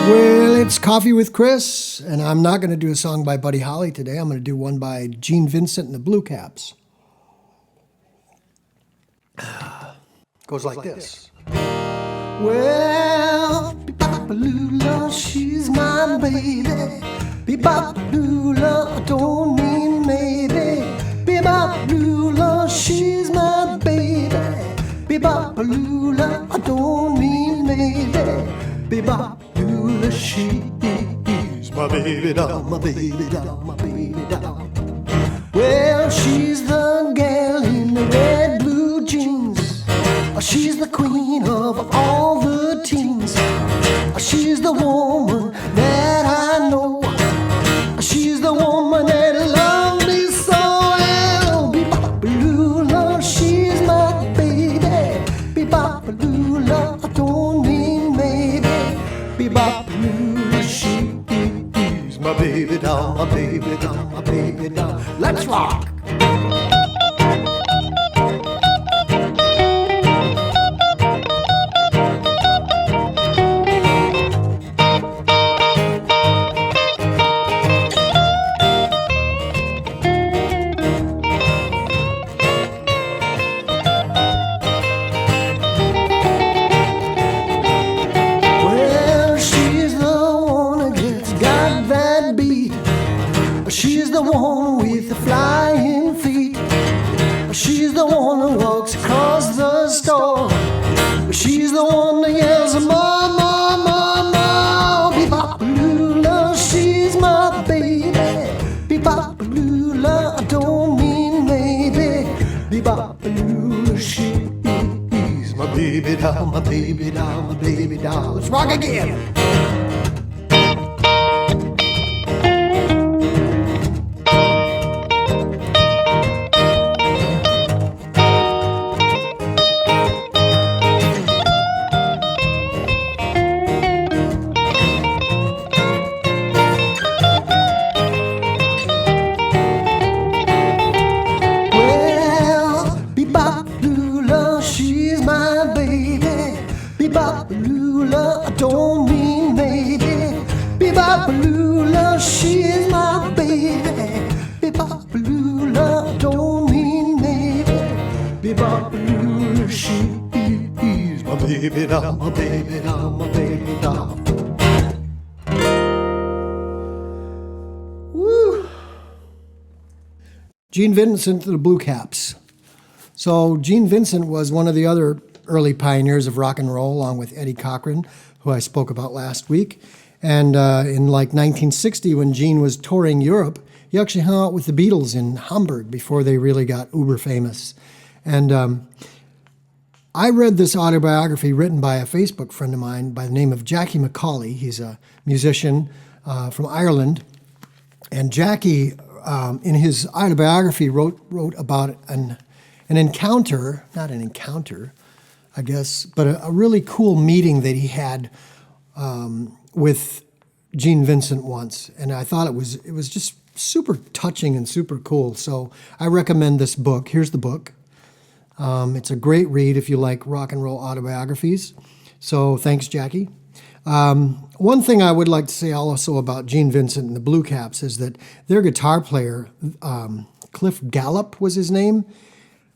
Well, it's Coffee with Kris, and I'm not going to do a song by Buddy Holly today. I'm going to do one by Gene Vincent and the Blue Caps. Goes like this. Well, Bebop Lula, she's my baby. Bebop Lula, don't mean maybe. Bebop Lula, she's my baby. Bebop Lula, don't mean maybe. Bebop Lula, she's my baby doll, my baby doll, my baby doll. Well, she's the gal in the red blue jeans. She's the queen of all the teens. She's the woman that I know. She's the woman that loves me so. Well, Bebop Lula, she's my baby. Bebop Lula, don't mean maybe. Bebop Lula, she's my baby doll, my baby doll, my baby doll. Let's rock! She's the one with the flying feet. She's the one who walks across the store. She's the one that yells, "More, more, more, more." Bebop Lula, she's my baby. Bebop Lula, I don't mean maybe. Bebop Lula, she's my baby doll, my baby doll, my baby doll. Let's rock again. Bebop Lula, I don't mean maybe. Bebop Lula, she's my baby. Bebop Lula, I don't mean maybe. Bebop Lula, she's my baby doll, my baby doll, my baby doll. Woo! Gene Vincent and the Blue Caps. So Gene Vincent was one of the other early pioneers of rock and roll, along with Eddie Cochran, who I spoke about last week. And in like 1960, when Gene was touring Europe, he actually hung out with the Beatles in Hamburg before they really got uber famous. And I read this autobiography written by a Facebook friend of mine by the name of Jackie McCauley. He's a musician from Ireland. And Jackie, in his autobiography, wrote about an encounter, not an encounter, I guess, but a really cool meeting that he had with Gene Vincent once, and I thought it was just super touching and super cool. So I recommend this book. Here's the book. It's a great read if you like rock and roll autobiographies. So thanks, Jackie. One thing I would like to say also about Gene Vincent and the Blue Caps is that their guitar player, Cliff Gallup was his name,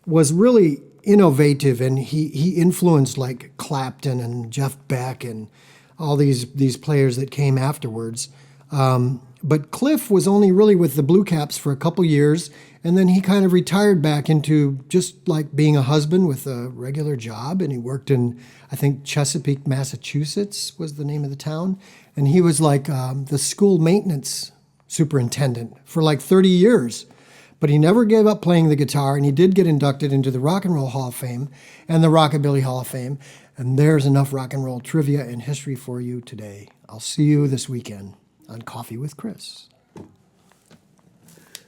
was really innovative, and he influenced like Clapton and Jeff Beck and all these players that came afterwards. But Cliff was only really with the Blue Caps for a couple years, and then he kind of retired back into just like being a husband with a regular job, and he worked in, I think, Chesapeake, Massachusetts was the name of the town, and he was like the school maintenance superintendent for like 30 years. But he never gave up playing the guitar, and he did get inducted into the Rock and Roll Hall of Fame and the Rockabilly Hall of Fame. And there's enough rock and roll trivia and history for you today. I'll see you this weekend on Coffee with Kris.